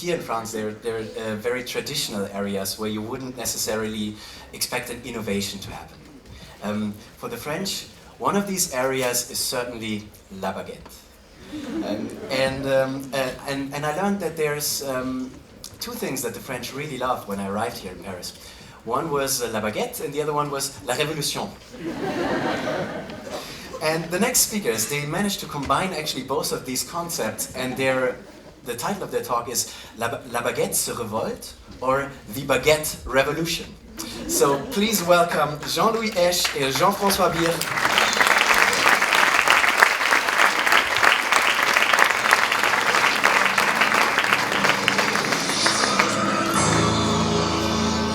here in France, they're very traditional areas where you wouldn't necessarily expect an innovation to happen. For the French, one of these areas is certainly la baguette. And I learned that there's two things that the French really loved when I arrived here in Paris. One was la baguette, and the other one was la révolution. And the next speakers, they managed to combine actually both of these concepts, and the title of their talk is La Baguette se révolte, or The Baguette Revolution. So please welcome Jean-Louis Hecht et Jean-François Birr.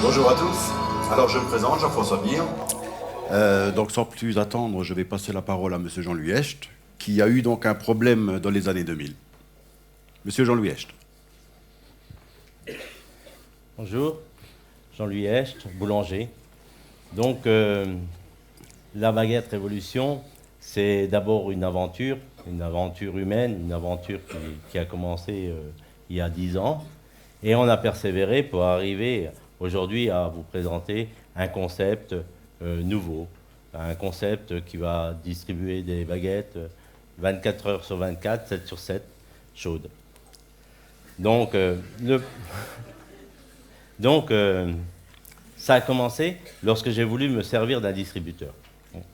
Bonjour à tous. Alors je me présente, Jean-François Birr. Donc sans plus attendre, je vais passer la parole à Monsieur Jean-Louis Hecht, qui a eu donc un problème dans les années 2000. Monsieur Jean-Louis Hecht. Bonjour, Jean-Louis Hecht, boulanger. Donc la baguette révolution, c'est d'abord une aventure humaine, une aventure qui a commencé il y a 10 ans. Et on a persévéré pour arriver aujourd'hui à vous présenter un concept nouveau, un concept qui va distribuer des baguettes 24 heures sur 24, 7 sur 7, chaudes. Donc, ça a commencé lorsque j'ai voulu me servir d'un distributeur.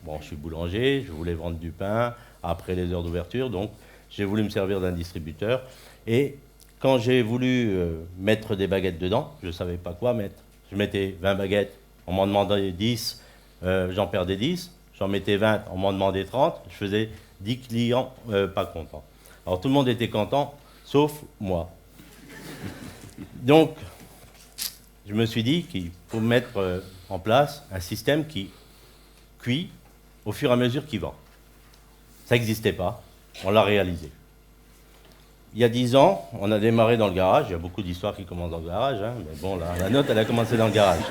Bon, je suis boulanger, je voulais vendre du pain après les heures d'ouverture, donc j'ai voulu me servir d'un distributeur. Et quand j'ai voulu mettre des baguettes dedans, je ne savais pas quoi mettre. Je mettais 20 baguettes, on m'en demandait 10. J'en perdais 10, j'en mettais 20, on m'en demandait 30, je faisais 10 clients pas contents. Alors tout le monde était content, sauf moi. Donc, je me suis dit qu'il faut mettre en place un système qui cuit au fur et à mesure qu'il vend. Ça n'existait pas, on l'a réalisé. Il y a 10 ans, on a démarré dans le garage, il y a beaucoup d'histoires qui commencent dans le garage, hein, mais bon, la nôtre, elle a commencé dans le garage.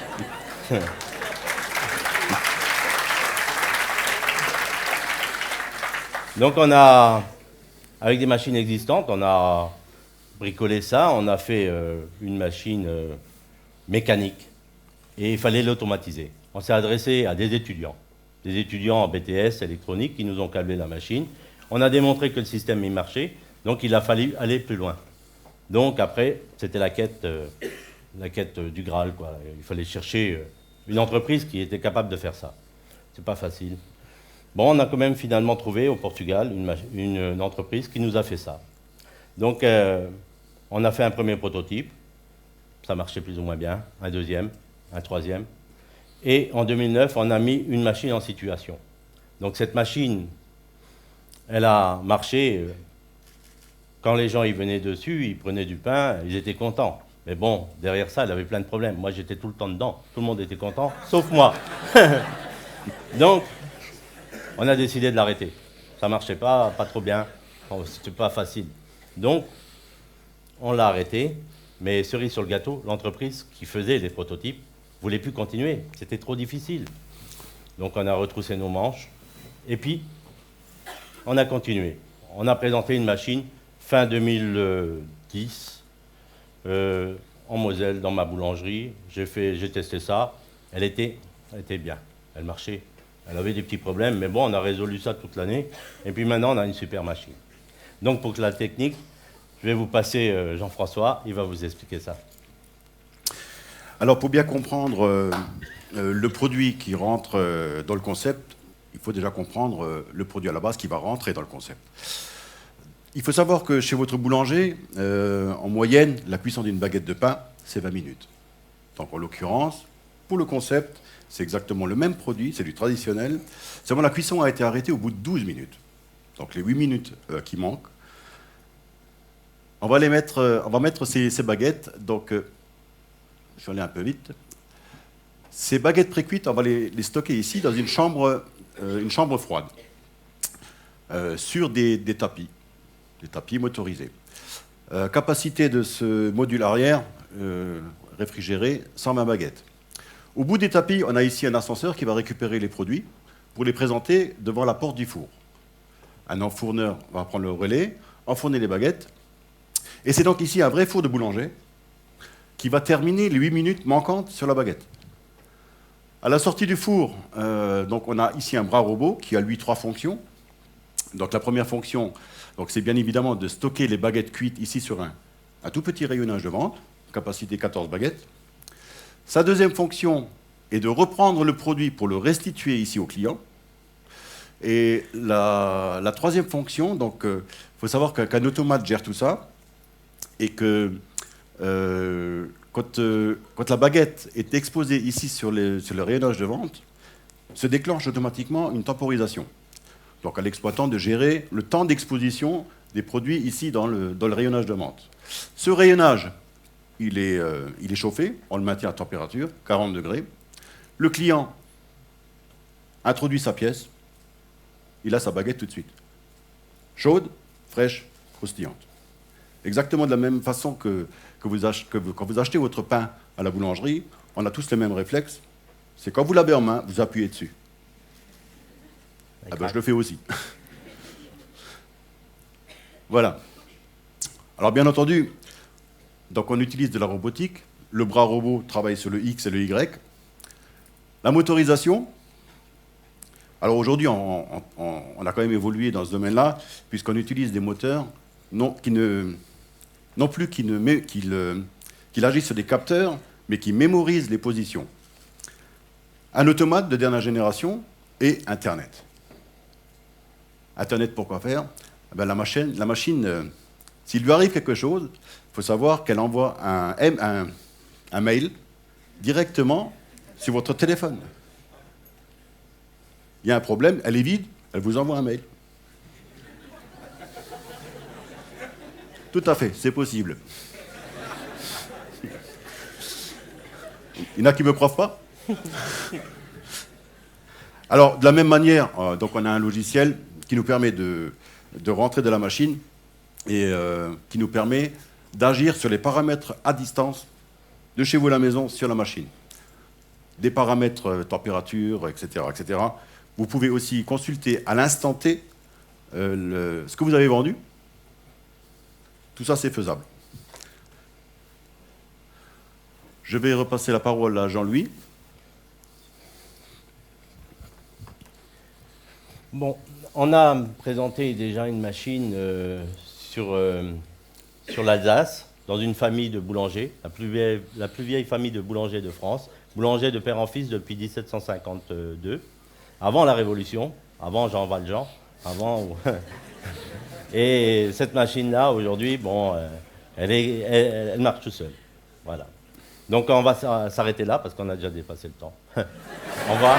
Donc on a, avec des machines existantes, on a bricolé ça, on a fait une machine mécanique et il fallait l'automatiser. On s'est adressé à des étudiants en BTS électronique qui nous ont câblé la machine. On a démontré que le système y marchait, donc il a fallu aller plus loin. Donc après, c'était la quête du Graal, quoi. Il fallait chercher une entreprise qui était capable de faire ça. C'est pas facile. Bon, on a quand même finalement trouvé au Portugal une entreprise qui nous a fait ça. Donc, on a fait un premier prototype. Ça marchait plus ou moins bien. Un deuxième, un troisième. Et en 2009, on a mis une machine en situation. Donc, cette machine, elle a marché. Quand les gens y venaient dessus, ils prenaient du pain, ils étaient contents. Mais bon, derrière ça, elle avait plein de problèmes. Moi, j'étais tout le temps dedans. Tout le monde était content, sauf moi. Donc, on a décidé de l'arrêter. Ça ne marchait pas trop bien. C'était pas facile. Donc, on l'a arrêté. Mais cerise sur le gâteau, l'entreprise qui faisait les prototypes ne voulait plus continuer. C'était trop difficile. Donc, on a retroussé nos manches. Et puis, on a continué. On a présenté une machine fin 2010 en Moselle, dans ma boulangerie. J'ai testé ça. Elle était bien. Elle marchait. Elle avait des petits problèmes, mais bon, on a résolu ça toute l'année. Et puis maintenant, on a une super machine. Donc, pour la technique, je vais vous passer Jean-François, il va vous expliquer ça. Alors, pour bien comprendre le produit qui rentre dans le concept, il faut déjà comprendre le produit à la base qui va rentrer dans le concept. Il faut savoir que chez votre boulanger, en moyenne, la cuisson d'une baguette de pain, c'est 20 minutes. Donc, en l'occurrence, pour le concept, c'est exactement le même produit, c'est du traditionnel. Seulement, la cuisson a été arrêtée au bout de 12 minutes. Donc, les 8 minutes qui manquent. On va mettre ces baguettes. Donc, je vais aller un peu vite. Ces baguettes pré-cuites, on va les stocker ici dans une chambre froide, sur des tapis motorisés. Capacité de ce module arrière, réfrigéré, 120 baguettes. Au bout des tapis, on a ici un ascenseur qui va récupérer les produits pour les présenter devant la porte du four. Un enfourneur va prendre le relais, enfourner les baguettes, Et c'est donc ici un vrai four de boulanger qui va terminer les 8 minutes manquantes sur la baguette. À la sortie du four, donc on a ici un bras robot qui a lui 3 fonctions. Donc la première fonction, c'est bien évidemment de stocker les baguettes cuites ici sur un tout petit rayonnage de vente, capacité 14 baguettes. Sa deuxième fonction est de reprendre le produit pour le restituer ici au client. Et la troisième fonction, donc faut savoir qu'un automate gère tout ça, et que quand la baguette est exposée ici sur le rayonnage de vente, se déclenche automatiquement une temporisation. Donc à l'exploitant de gérer le temps d'exposition des produits ici dans le rayonnage de vente. Ce rayonnage, il est chauffé, on le maintient à température, 40 degrés. Le client introduit sa pièce, il a sa baguette tout de suite. Chaude, fraîche, croustillante. Exactement de la même façon que quand vous achetez votre pain à la boulangerie, on a tous les mêmes réflexes. C'est quand vous l'avez en main, vous appuyez dessus. Ah ben, je le fais aussi. Voilà. Alors bien entendu, donc on utilise de la robotique. Le bras robot travaille sur le X et le Y. La motorisation. Alors aujourd'hui, on a quand même évolué dans ce domaine-là, puisqu'on utilise des moteurs qui agissent sur des capteurs, mais qui mémorisent les positions. Un automate de dernière génération et Internet. Internet, pourquoi faire? Ben, la machine, s'il lui arrive quelque chose, il faut savoir qu'elle envoie un mail directement sur votre téléphone. Il y a un problème, elle est vide, elle vous envoie un mail. Tout à fait, c'est possible. Il y en a qui ne me croient pas? Alors, de la même manière, donc on a un logiciel qui nous permet de rentrer de la machine et qui nous permet d'agir sur les paramètres à distance de chez vous à la maison sur la machine. Des paramètres température, etc., etc. Vous pouvez aussi consulter à l'instant T ce que vous avez vendu. Tout ça, c'est faisable. Je vais repasser la parole à Jean-Louis. Bon, on a présenté déjà une machine sur l'Alsace, dans une famille de boulangers, la plus vieille famille de boulangers de France, boulanger de père en fils depuis 1752, avant la Révolution, avant Jean Valjean, avant... Et cette machine-là, aujourd'hui, bon, elle marche tout seule. Voilà. Donc on va s'arrêter là, parce qu'on a déjà dépassé le temps. Au revoir.